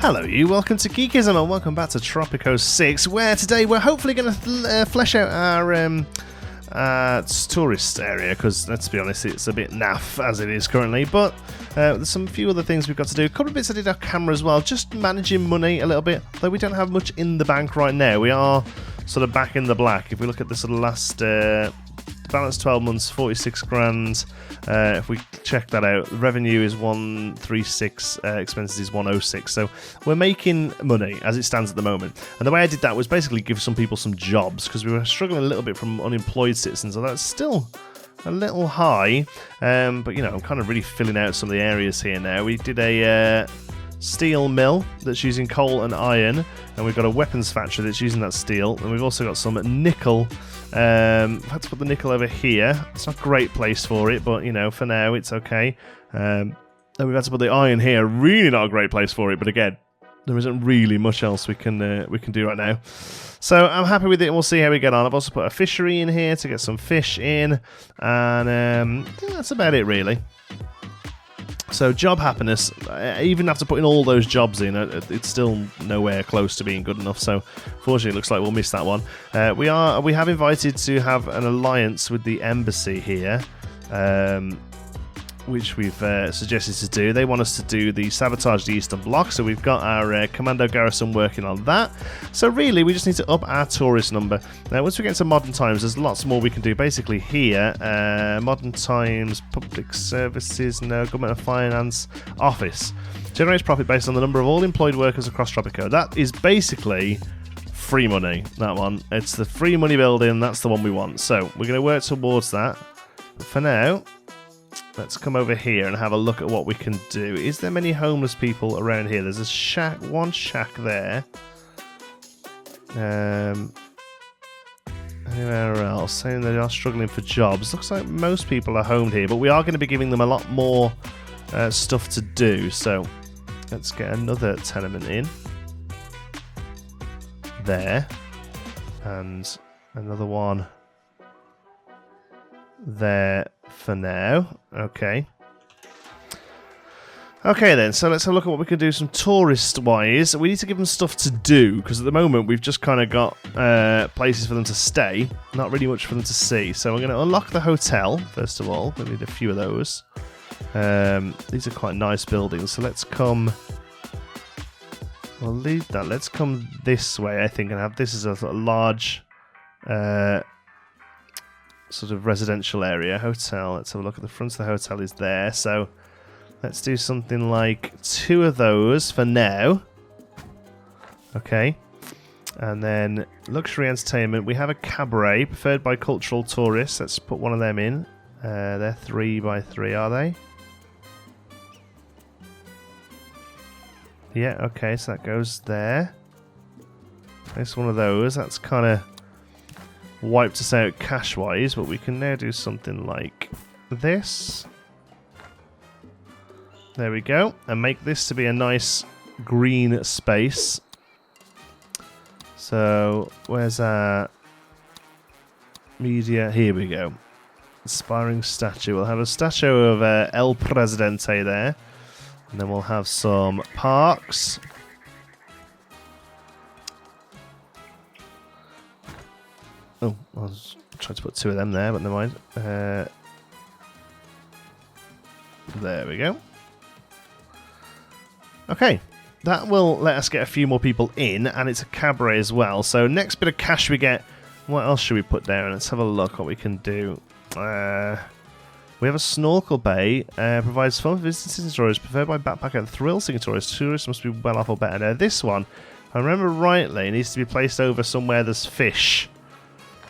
Hello you, welcome to Geekism and welcome back to Tropico 6, where today we're hopefully going to flesh out our tourist area, because let's be honest, it's a bit naff as it is currently, but there's some few other things we've got to do. A couple of bits I did off camera as well, just managing money a little bit, though we don't have much in the bank right now. We are sort of back in the black. If we look at the sort of last balance 12 months, 46 grand. If we check that out, revenue is 136, expenses is 106. So we're making money as it stands at the moment. And the way I did that was basically give some people some jobs, because we were struggling a little bit from unemployed citizens, although it's still a little high. But you know, I'm kind of really filling out some of the areas here now. We did a steel mill that's using coal and iron, and we've got a weapons factory that's using that steel, and we've also got some nickel. I've had to put the nickel over here. It's not a great place for it, but you know, for now it's okay. And we've had to put the iron here. Really not a great place for it, but again, there isn't really much else we can do right now. So I'm happy with it, and we'll see how we get on. I've also put a fishery in here to get some fish in, and I think that's about it really. So job happiness, even after putting all those jobs in, it's still nowhere close to being good enough. So fortunately, it looks like we'll miss that one. We have invited to have an alliance with the embassy here, which we've suggested to do. They want us to do the sabotage the Eastern Bloc, so we've got our commando garrison working on that. So really, we just need to up our tourist number. Now, once we get into modern times, there's lots more we can do. Basically here, modern times, public services, no, government and finance, office. Generates profit based on the number of all employed workers across Tropico. That is basically free money, that one. It's the free money building, that's the one we want. So we're going to work towards that. But for now, let's come over here and have a look at what we can do. Is there many homeless people around here? There's a shack, one shack there. Anywhere else? Saying they are struggling for jobs. Looks like most people are homed here, but we are going to be giving them a lot more stuff to do. So let's get another tenement in. There. And another one there for now. Okay then, so let's have a look at what we can do some tourist wise. We need to give them stuff to do, because at the moment we've just kind of got places for them to stay, not really much for them to see. So we're going to unlock the hotel first of all. We need a few of those. These are quite nice buildings, so let's come, we'll leave that, let's come this way I think, and have this as a sort of large sort of residential area. Hotel, let's have a look at the front of the hotel is there, so let's do something like 2 of those for now. Okay, and then luxury entertainment, we have a cabaret preferred by cultural tourists. Let's put one of them in. They're 3 by 3, are they? Yeah, okay, so that goes there. It's one of those. That's kind of wiped us out cash wise, but we can now do something like this. There we go, and make this to be a nice green space. So where's our media? Here we go. Aspiring statue. We'll have a statue of El Presidente there, and then we'll have some parks. Oh, I was trying to put 2 of them there, but never mind. There we go. Okay, that will let us get a few more people in, and it's a cabaret as well. So next bit of cash we get, what else should we put down? Let's have a look what we can do. We have a snorkel bay, provides fun for visitors and tourists, preferred by backpacker and thrill-seeking tourists. Tourists must be well off or better. Now this one, if I remember rightly, needs to be placed over somewhere there's fish.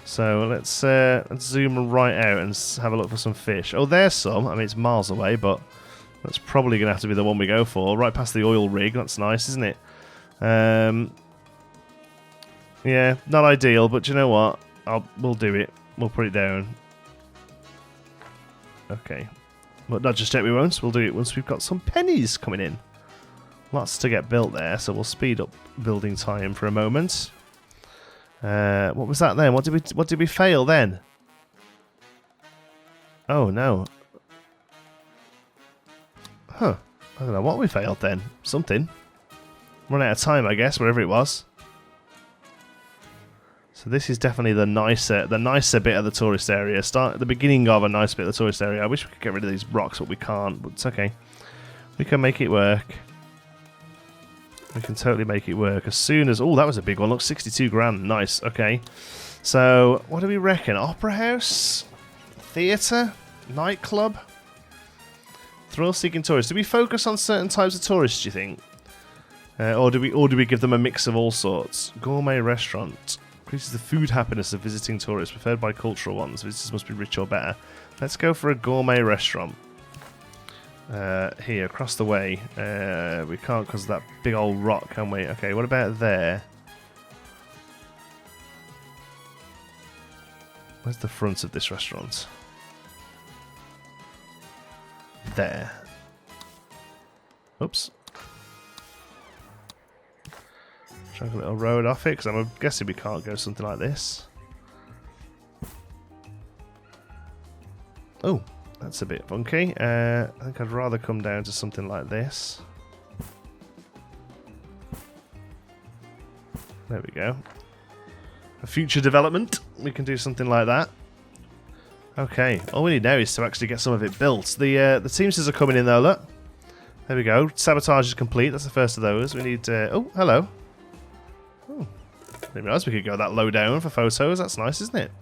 So let's zoom right out and have a look for some fish. Oh, there's some. I mean, it's miles away, but that's probably going to have to be the one we go for. Right past the oil rig. That's nice, isn't it? Yeah, not ideal, but you know what? We'll do it. We'll put it down. Okay. But not just yet, we won't. We'll do it once we've got some pennies coming in. Lots to get built there, so we'll speed up building time for a moment. What was that then? What did we fail then? Oh no. Huh. I don't know what we failed then. Something. Run out of time, I guess, wherever it was. So this is definitely the nicer bit of the tourist area. Start at the beginning of a nice bit of the tourist area. I wish we could get rid of these rocks, but we can't. But it's okay. We can make it work. We can totally make it work. As soon as... Oh, that was a big one. Look, 62 grand. Nice. Okay. So, what do we reckon? Opera house? Theatre? Nightclub? Thrill-seeking tourists. Do we focus on certain types of tourists, do you think? Or do we give them a mix of all sorts? Gourmet restaurant. Increases the food happiness of visiting tourists, preferred by cultural ones. Visitors must be rich or better. Let's go for a gourmet restaurant. Here, across the way. We can't because of that big old rock, can we? Okay, what about there? Where's the front of this restaurant? There. Oops. Drag a little road off it, because I'm guessing we can't go something like this. Oh, that's a bit funky. I think I'd rather come down to something like this. There we go. A future development, we can do something like that. Okay, all we need now is to actually get some of it built. The Teamsters are coming in though, look. There we go. Sabotage is complete. That's the first of those. We need... oh, hello. Oh, didn't realise we could go that low down for photos. That's nice, isn't it?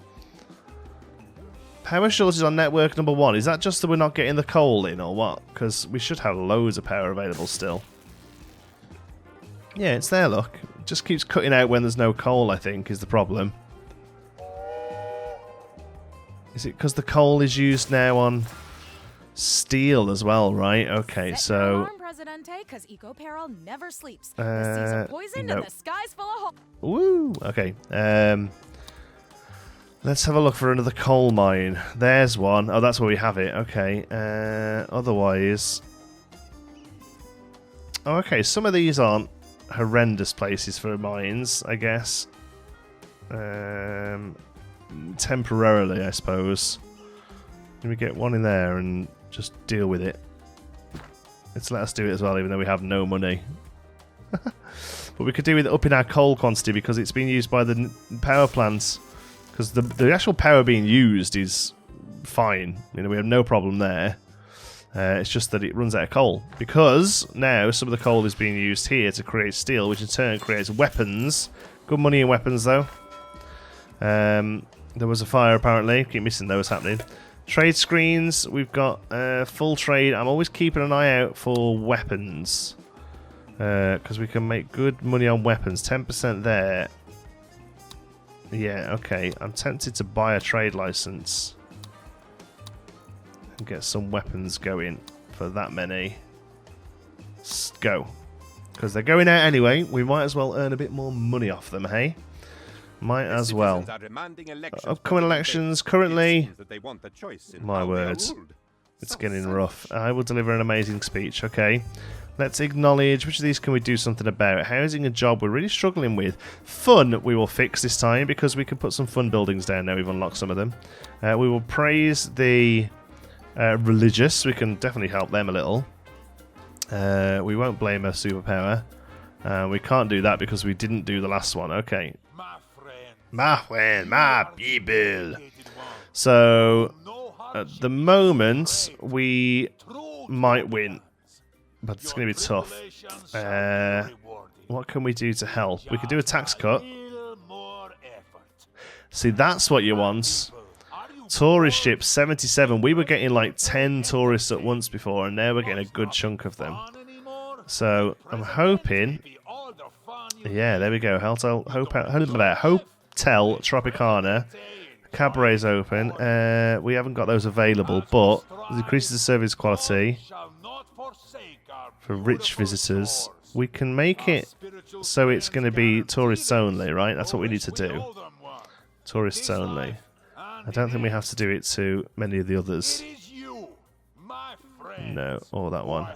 Power shortage on network number 1. Is that just that we're not getting the coal in or what? Because we should have loads of power available still. Yeah, it's there, look. It just keeps cutting out when there's no coal, I think, is the problem. Is it because the coal is used now on steel as well, right? Okay, so... never sleeps. The poisoned and the sky's full of woo! Okay, let's have a look for another coal mine. There's one. Oh, that's where we have it. Okay, otherwise... Oh, okay, some of these aren't horrendous places for mines, I guess. Temporarily, I suppose. Can we get one in there and just deal with it? Let's let us do it as well, even though we have no money. But we could do with upping our coal quantity because it's being used by the power plants. Because the actual power being used is fine. You know, we have no problem there. It's just that it runs out of coal. Because now some of the coal is being used here to create steel, which in turn creates weapons. Good money in weapons, though. There was a fire, apparently. Keep missing those happening. Trade screens. We've got full trade. I'm always keeping an eye out for weapons. Because we can make good money on weapons. 10% there. Yeah, okay. I'm tempted to buy a trade license. And get some weapons going for that many. Let's go. Because they're going out anyway. We might as well earn a bit more money off them, hey? Might as well. Upcoming elections currently. My words. It's getting rough. I will deliver an amazing speech. Okay. Let's acknowledge. Which of these can we do something about? Housing and job we're really struggling with. Fun we will fix this time because we can put some fun buildings down now. We've unlocked some of them. We will praise the religious. We can definitely help them a little. We won't blame a superpower. We can't do that because we didn't do the last one. Okay. My friend, my people. So, at the moment, we might win. But it's going to be tough. What can we do to help? We could do a tax cut. See, that's what you want. Tourist ships, 77. We were getting like 10 tourists at once before, and now we're getting a good chunk of them. So, I'm hoping... Yeah, there we go. Hotel Tropicana. Cabaret's open. We haven't got those available, but it decreases the service quality for rich visitors. We can make it so it's going to be tourists only, right? That's what we need to do. Tourists only. I don't think we have to do it to many of the others. No, or that one.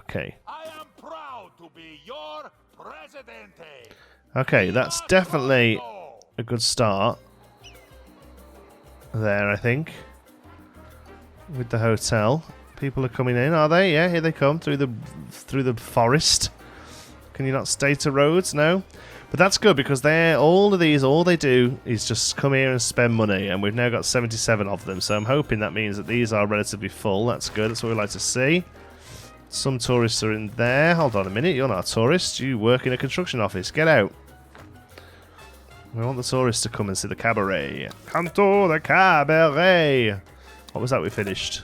Okay. Okay, that's definitely a good start there, I think, with the hotel. People are coming in, are they? Yeah, here they come through the forest. Can you not stay to roads? No. But that's good because all of these, all they do is just come here and spend money, and we've now got 77 of them. So I'm hoping that means that these are relatively full. That's good. That's what we like to see. Some tourists are in there. Hold on a minute. You're not a tourist. You work in a construction office. Get out. We want the tourists to come and see the cabaret. Come to the cabaret. What was that we finished?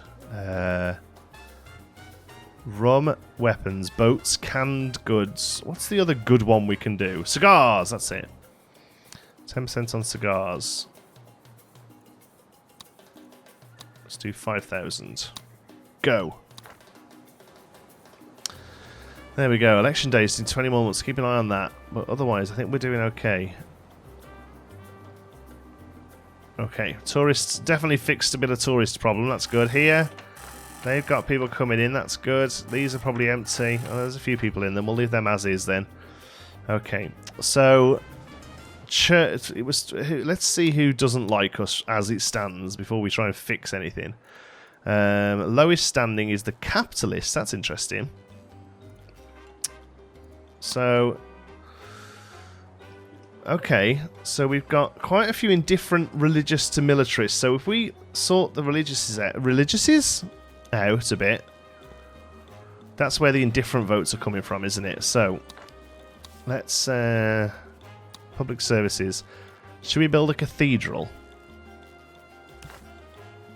Rum, weapons, boats, canned goods. What's the other good one we can do? Cigars, that's it. 10% on cigars. Let's do 5,000. Go. There we go. Election day is in 21 months. Keep an eye on that. But otherwise, I think we're doing okay. Okay, tourists definitely fixed a bit of tourist problem. That's good. Here, they've got people coming in. That's good. These are probably empty. Oh, there's a few people in them. We'll leave them as is then. Okay, so church. Let's see who doesn't like us as it stands before we try and fix anything. Lowest standing is the capitalist. That's interesting. So. Okay, so we've got quite a few indifferent religious to militarists. So if we sort the religiouses out a bit, that's where the indifferent votes are coming from, isn't it? So let's public services. Should we build a cathedral?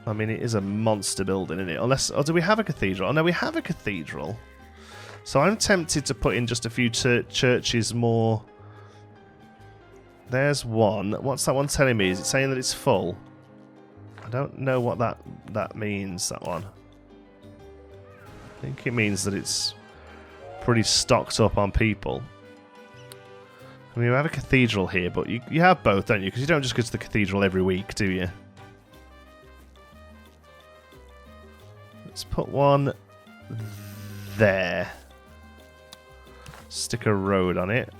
I mean, it is a monster building, isn't it? Or do we have a cathedral? Oh, no, we have a cathedral. So I'm tempted to put in just a few churches more. There's one. What's that one telling me? Is it saying that it's full? I don't know what that means, that one. I think it means that it's pretty stocked up on people. I mean, we have a cathedral here, but you have both, don't you? Because you don't just go to the cathedral every week, do you? Let's put one there. Stick a road on it.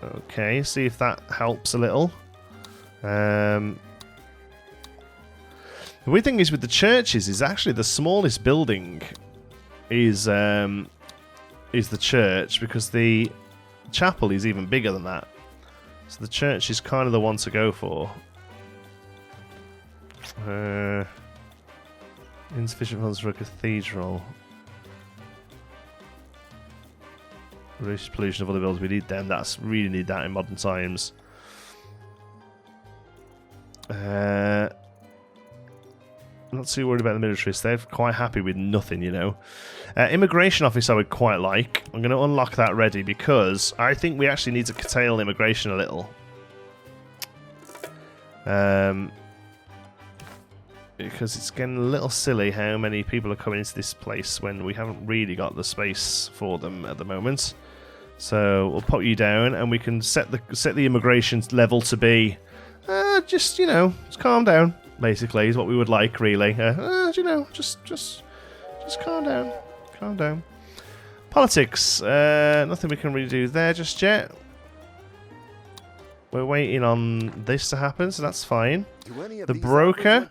Okay, see if that helps a little. The weird thing is with the churches is actually the smallest building is the church, because the chapel is even bigger than that. So the church is kind of the one to go for. Insufficient funds for a cathedral. Reduce pollution of other buildings. We need them. Really need that in modern times. I'm not too worried about the militarists. They're quite happy with nothing, you know. Immigration office I would quite like. I'm going to unlock that ready because I think we actually need to curtail immigration a little. Because it's getting a little silly how many people are coming into this place when we haven't really got the space for them at the moment. So we'll pop you down and we can set the immigration level to be just, you know, just calm down, basically, is what we would like, really. You know, just calm down. Calm down. Politics. Nothing we can really do there just yet. We're waiting on this to happen, so that's fine. The broker.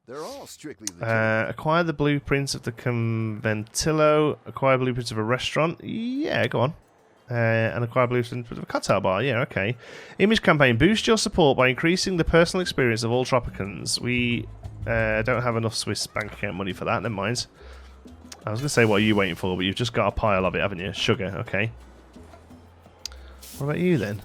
They're all strictly acquire the blueprints of the conventillo. Acquire blueprints of a restaurant. Yeah, go on. And acquire blueprints of a cocktail bar. Yeah, okay. Image campaign. Boost your support by increasing the personal experience of all Tropicans. We don't have enough Swiss bank account money for that. Never mind. I was going to say, what are you waiting for? But you've just got a pile of it, haven't you? Sugar, okay. What about you then?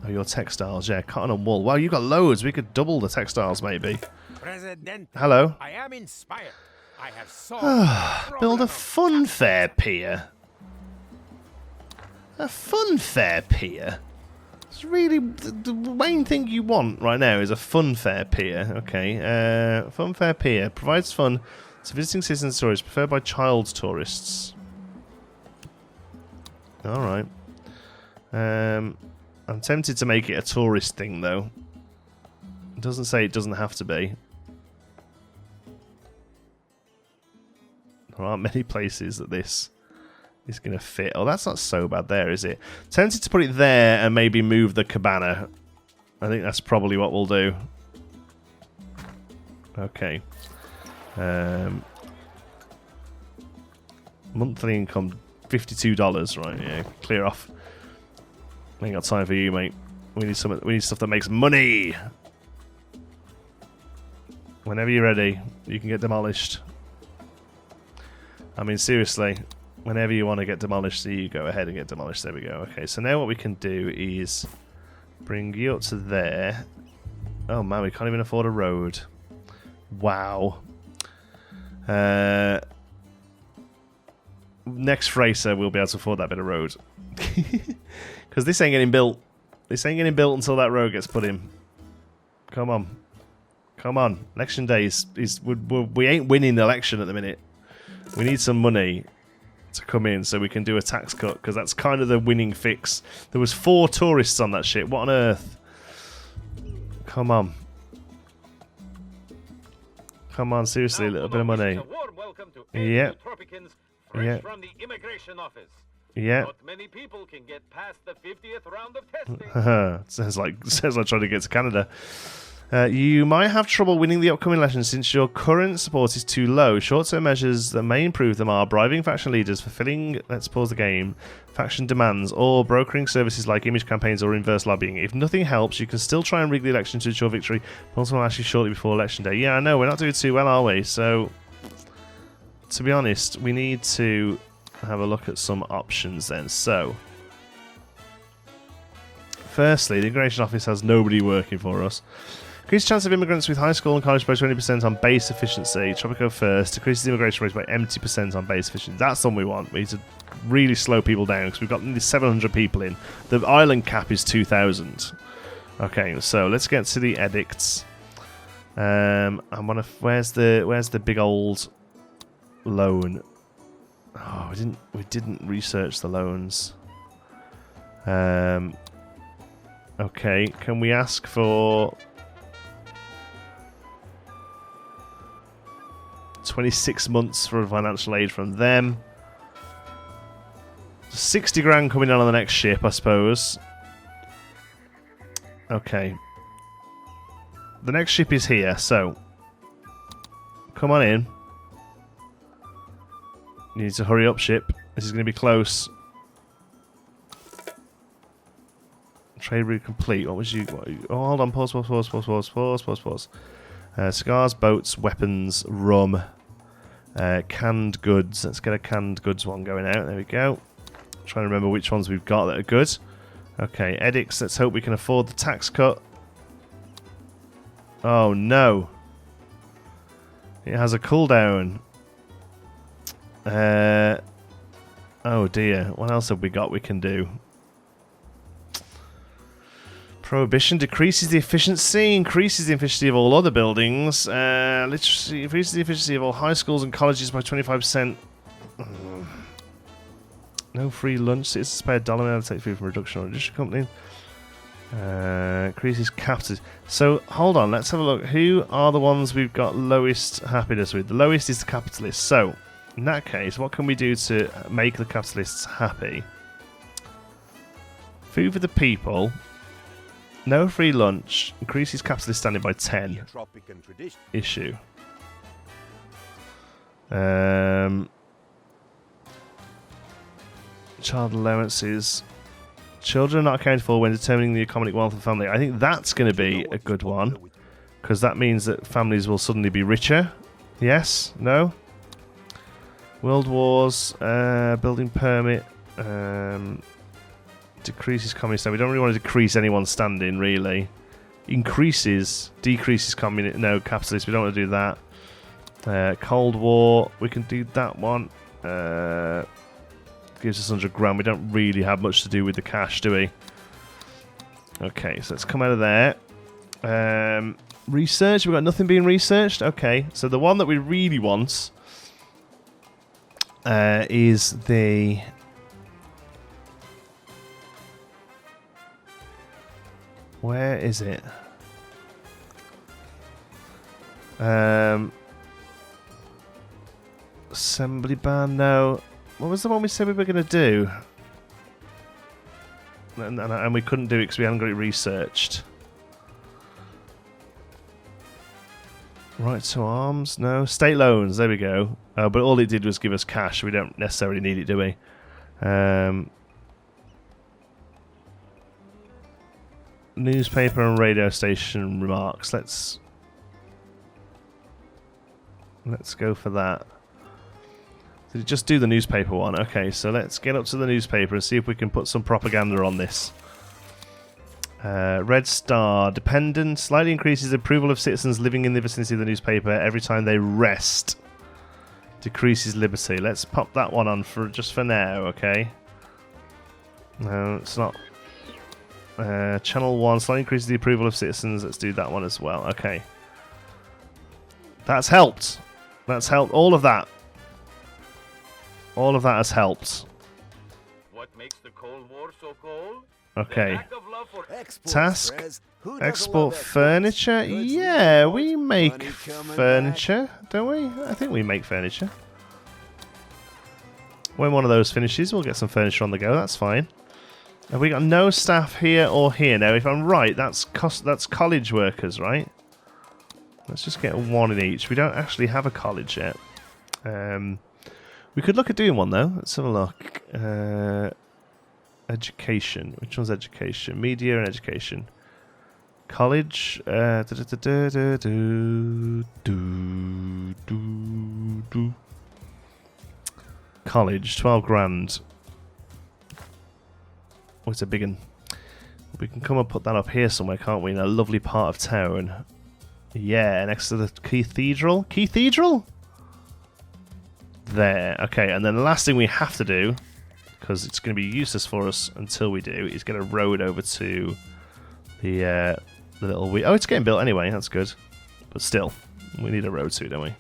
Oh, your textiles, yeah. Cotton and wool. Well, you've got loads. We could double the textiles, maybe. President, hello. I am inspired. I have solved build a fun fair pier. A fun fair pier. It's really the main thing you want right now is a fun fair pier. Okay. Fun fair pier provides fun to visiting citizens and tourists, preferred by child tourists. All right. I'm tempted to make it a tourist thing though. It doesn't say it doesn't have to be. There aren't many places that this is going to fit. Oh, that's not so bad there, is it? Tempted to put it there and maybe move the cabana. I think that's probably what we'll do. Okay. Monthly income $52. Right, yeah, clear off. Ain't got time for you, mate. We need some. We need stuff that makes money. Whenever you're ready, you can get demolished. I mean, seriously, whenever you want to get demolished, you go ahead and get demolished. There we go. Okay, so now what we can do is bring you up to there. Oh man, we can't even afford a road. Wow. Next freighter we'll be able to afford that bit of road. Because this ain't getting built. This ain't getting built until that road gets put in. Come on. Come on. Election day is we ain't winning the election at the minute. We need some money to come in so we can do a tax cut, because that's kind of the winning fix. There was 4 tourists on that ship. What on earth? Come on. Come on, seriously, a little bit of money. Yeah. Yeah. From the immigration office. Yeah. Not many people can get past the 50th round of testing. sounds like trying to get to Canada. You might have trouble winning the upcoming election since your current support is too low. Short-term measures that may improve them are bribing faction leaders, fulfilling, let's pause the game, faction demands, or brokering services like image campaigns or inverse lobbying. If nothing helps, you can still try and rig the election to ensure victory. Multiple will ask you shortly before election day. Yeah, I know, we're not doing too well, are we? So, to be honest, we need to have a look at some options then. So, firstly, the immigration office has nobody working for us. Increase chance of immigrants with high school and college by 20% on base efficiency. Tropico first. Decreases immigration rates by 80% on base efficiency. That's the one we want. We need to really slow people down because we've got nearly 700 people in. The island cap is 2,000. Okay, so let's get to the edicts. Where's the big old loan? Oh, we didn't research the loans. Okay, can we ask for 26 months for financial aid from them? 60 grand coming down on the next ship, I suppose. Okay. The next ship is here, so come on in. You need to hurry up, ship. This is going to be close. Trade route complete. What was you? Oh, hold on. Pause. Cigars, boats, weapons, rum, canned goods. Let's get a canned goods one going out. There we go. Trying to remember which ones we've got that are good. Okay, edicts. Let's hope we can afford the tax cut. Oh no. It has a cooldown. Oh dear. What else have we got we can do? Prohibition decreases the efficiency, increases the efficiency of all other buildings. Literacy increases the efficiency of all high schools and colleges by 25%. No free lunch. Citizens pay $1 now to take food from reduction or additional company. Increases capital. So hold on, let's have a look. Who are the ones we've got lowest happiness with? The lowest is the capitalists. So in that case, what can we do to make the capitalists happy? Food for the people. No free lunch. Increases capitalist standing by 10. Issue. Child allowances. Children are not accounted for when determining the economic wealth of the family. I think that's going to be a good one, because that means that families will suddenly be richer. Yes? No? World wars. Building permit. Decreases communist standing. We don't really want to decrease anyone's standing, really. Decreases communist. No, capitalist. We don't want to do that. Cold War. We can do that one. Gives us 100 grand. We don't really have much to do with the cash, do we? Okay, so let's come out of there. Research. We've got nothing being researched. Okay, so the one that we really want is the... Where is it? Assembly ban, no. What was the one we said we were going to do? And we couldn't do it because we hadn't got it researched. Right to arms? No. State loans. There we go. But all it did was give us cash. We don't necessarily need it, do we? Newspaper and radio station remarks. Let's go for that. Did it just do the newspaper one? Okay, so let's get up to the newspaper and see if we can put some propaganda on this. Red Star. Dependent slightly increases approval of citizens living in the vicinity of the newspaper every time they rest. Decreases liberty. Let's pop that one on for just for now, okay? No, it's not. Channel 1 slightly increases the approval of citizens. Let's do that one as well. Okay. That's helped. That's helped. All of that. All of that has helped. What makes the Cold War so cold? Okay. Task. Export furniture. Yeah, we make furniture, don't we? I think we make furniture. When one of those finishes, we'll get some furniture on the go. That's fine. Have we got no staff here or here? Now, if I'm right, that's college workers, right? Let's just get one in each. We don't actually have a college yet. We could look at doing one, though. Let's have a look. Education. Which one's education? Media and education. College. College. 12 grand. Oh, it's a big one. We can come and put that up here somewhere, can't we? In a lovely part of town. Yeah, next to the cathedral. Cathedral? There. Okay, and then the last thing we have to do, because it's going to be useless for us until we do, is get a road over to the little... Oh, it's getting built anyway. That's good. But still, we need a road too, don't we?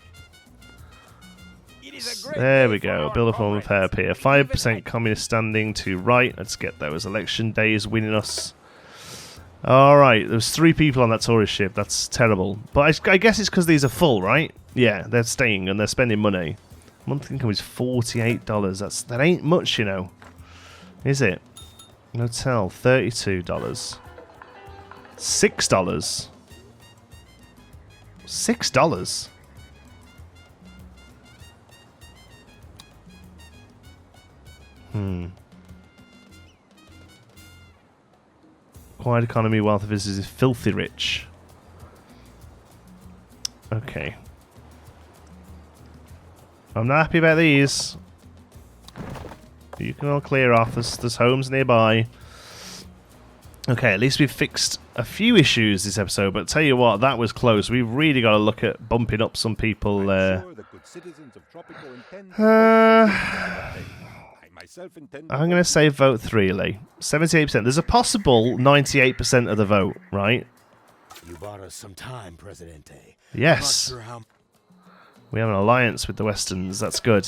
There we go. Build a form of help here. 5% communist standing to right. Let's get those election days winning us. Alright, there's 3 people on that tourist ship. That's terrible. But I guess it's because these are full, right? Yeah, they're staying and they're spending money. Monthly income is $48. That ain't much, you know. Is it? Hotel, $32. $6. $6? Quiet economy, wealth of visitors is filthy rich. Okay. I'm not happy about these. You can all clear off. There's homes nearby. Okay, at least we've fixed a few issues this episode, but tell you what, that was close. We've really got to look at bumping up some people. I'm going to say vote 3, Lee. 78%. There's a possible 98% of the vote, right? You bought us some time, Presidente. Yes. We have an alliance with the Westerns. That's good.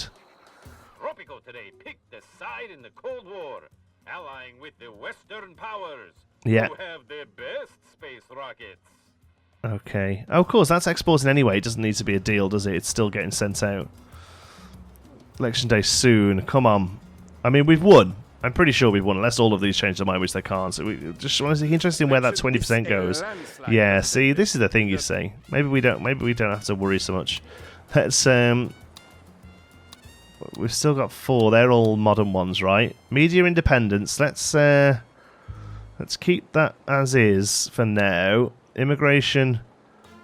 Tropico today picked a side in the Cold War, allying with the Western powers, yeah, who have the best space rockets. Okay. Oh, of course, that's exporting anyway. It doesn't need to be a deal, does it? It's still getting sent out. Election day soon. Come on. I mean, we've won. I'm pretty sure we've won, unless all of these change their mind, which they can't. So we just want to see interesting where that 20% goes. Yeah, see, this is the thing you see. Maybe we don't have to worry so much. Let's we've still got 4. They're all modern ones, right? Media independence. Let's keep that as is for now. Immigration.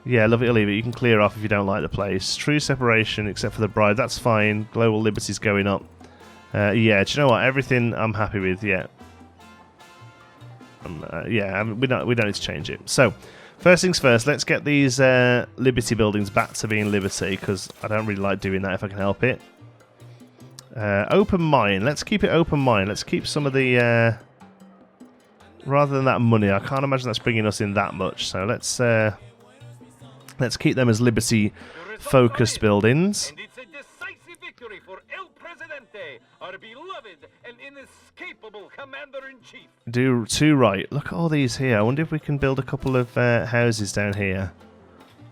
Yeah, love it or leave it. You can clear off if you don't like the place. True separation, except for the bride. That's fine. Global liberty's going up. Yeah, do you know what? Everything I'm happy with. Yeah. Yeah, we don't need to change it. So, first things first. Let's get these Liberty buildings back to being Liberty, because I don't really like doing that if I can help it. Open mine. Let's keep it open mine. Let's keep some of the rather than that money. I can't imagine that's bringing us in that much. So let's keep them as Liberty-focused buildings. And it's a decisive victory for El Presidente, our beloved and inescapable Commander-in-Chief. Do 2 right. Look at all these here. I wonder if we can build a couple of houses down here.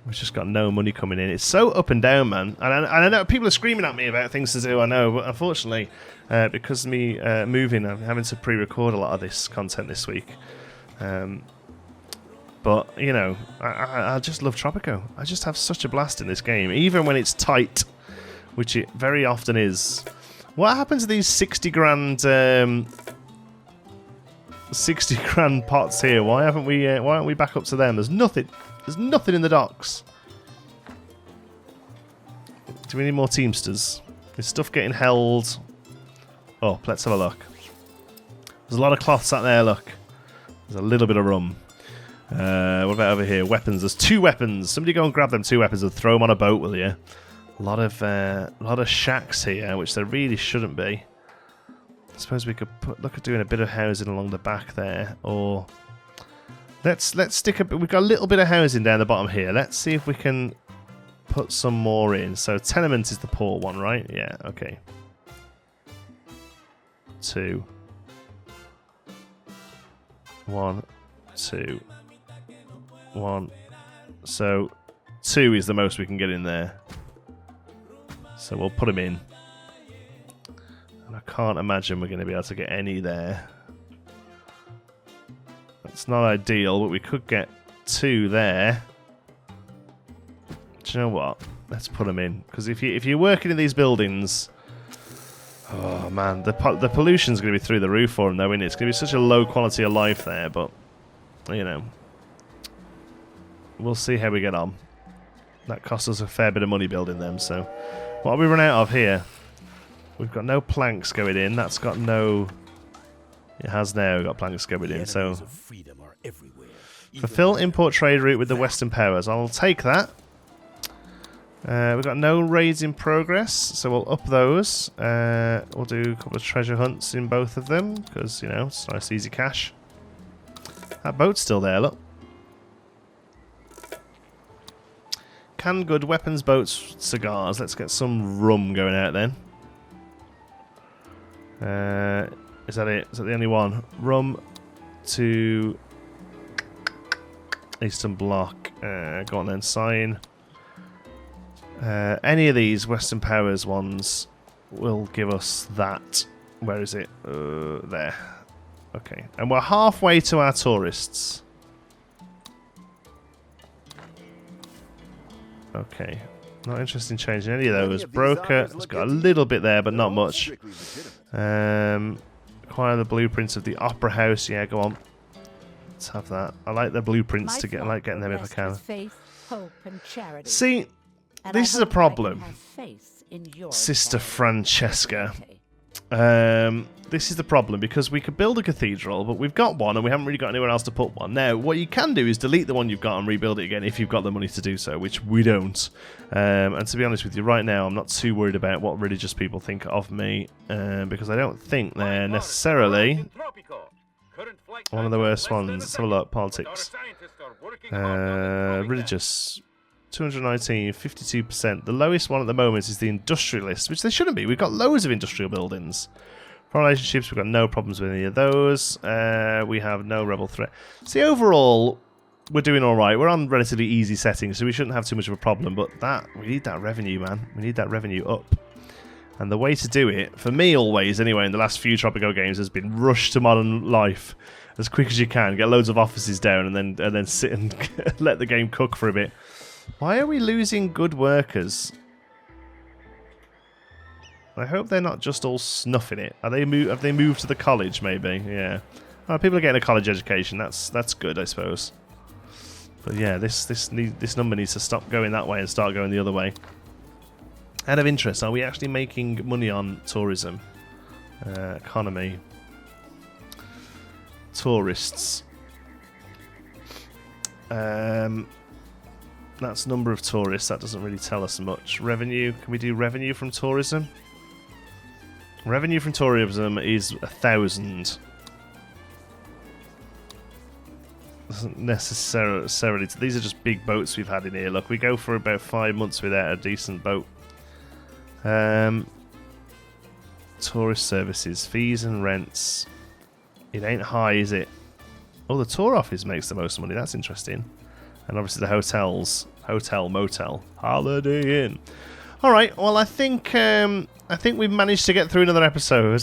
We've just got no money coming in. It's so up and down, man. And I know people are screaming at me about things to do, I know. But unfortunately, because of me moving, I'm having to pre-record a lot of this content this week. But, you know, I just love Tropico. I just have such a blast in this game, even when it's tight, which it very often is. What happened to these 60 grand 60 grand pots here? Why aren't we back up to them? There's nothing in the docks. Do we need more Teamsters? Is stuff getting held? Oh, let's have a look. There's a lot of cloths out there, look. There's a little bit of rum. What about over here? Weapons. There's 2 weapons. Somebody go and grab them 2 weapons and throw them on a boat, will you? A lot of shacks here, which there really shouldn't be. I suppose we could look at doing a bit of housing along the back there, or let's stick a bit. We've got a little bit of housing down the bottom here. Let's see if we can put some more in. So tenement is the poor one, right? Yeah. Okay. 2. 1, 2, 1. So 2 is the most we can get in there. So we'll put them in. And I can't imagine we're going to be able to get any there. That's not ideal, but we could get 2 there. Do you know what? Let's put them in. Because if you're working in these buildings... Oh man, the pollution's going to be through the roof for them though, isn't it? It's going to be such a low quality of life there, but, you know, we'll see how we get on. That cost us a fair bit of money building them, so... What have we run out of here? We've got no planks going in, that's got no... It has now got planks going in, so... Fulfill import trade route with the Western powers. I'll take that. We've got no raids in progress, so we'll up those. We'll do a couple of treasure hunts in both of them, because, you know, it's nice, easy cash. That boat's still there, look. Canned good, weapons, boats, cigars. Let's get some rum going out then. Is that it? Is that the only one? Rum to Eastern Bloc. Go on then, sign. Any of these Western Powers ones will give us that. Where is it? There. Okay. And we're halfway to our tourists. Okay. Not interested in changing any of those. Broker has got a little bit there, but not much. Acquire the blueprints of the Opera House. Yeah, go on. Let's have that. I like the blueprints to get. I like getting them if I can. See, this is a problem, Sister Francesca. This is the problem, because we could build a cathedral, but we've got one and we haven't really got anywhere else to put one. Now, what you can do is delete the one you've got and rebuild it again if you've got the money to do so, which we don't. And to be honest with you, right now, I'm not too worried about what religious people think of me, because I don't think they're necessarily one of the worst ones. Let's have a look. Politics. Religious. 219, 52%. The lowest one at the moment is the industrialist, which they shouldn't be. We've got loads of industrial buildings. Foreign relationships, we've got no problems with any of those. We have no rebel threat. See, overall, we're doing all right. We're on relatively easy settings, so we shouldn't have too much of a problem. But we need that revenue, man. We need that revenue up. And the way to do it, for me always, anyway, in the last few Tropico games, has been rush to modern life as quick as you can. Get loads of offices down, and then sit and let the game cook for a bit. Why are we losing good workers? I hope they're not just all snuffing it. Have they moved to the college, maybe? Yeah. Oh, people are getting a college education. That's good, I suppose. But yeah, this number needs to stop going that way and start going the other way. Out of interest, are we actually making money on tourism? Economy. Tourists. That's number of tourists. That doesn't really tell us much. Revenue. Can we do revenue from tourism? Revenue from tourism is 1,000. Doesn't necessarily. These are just big boats we've had in here. Look, we go for about 5 months without a decent boat. Tourist services, fees and rents. It ain't high, is it? Oh, the tour office makes the most money. That's interesting. And obviously the hotels. Hotel, motel, Holiday Inn. All right. Well, I think we've managed to get through another episode.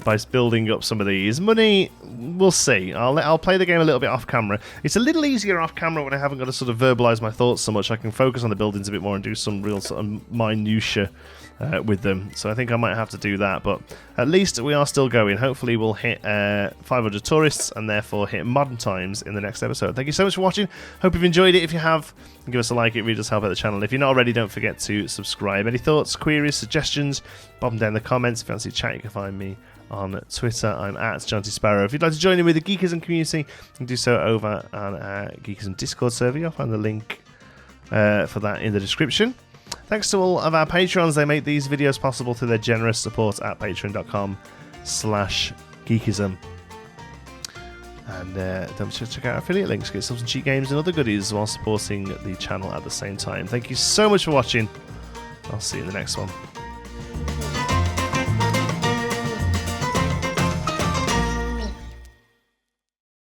by building up some of these. Money, we'll see. I'll play the game a little bit off camera. It's a little easier off camera when I haven't got to sort of verbalise my thoughts so much. I can focus on the buildings a bit more and do some real sort of minutiae with them. So I think I might have to do that, but at least we are still going. Hopefully we'll hit 500 tourists and therefore hit modern times in the next episode. Thank you so much for watching. Hope you've enjoyed it. If you have, give us a like. It really does help out the channel. If you're not already, don't forget to subscribe. Any thoughts, queries, suggestions, pop them down in the comments. If you fancy chat, you can find me on Twitter. I'm at Jonty Sparrow. If you'd like to join in with the Geekism community, you can do so over on our Geekism Discord server. You'll find the link for that in the description. Thanks to all of our Patrons. They make these videos possible through their generous support at patreon.com/geekism. And don't forget to check out our affiliate links, get some cheap games and other goodies while supporting the channel at the same time. Thank you so much for watching. I'll see you in the next one.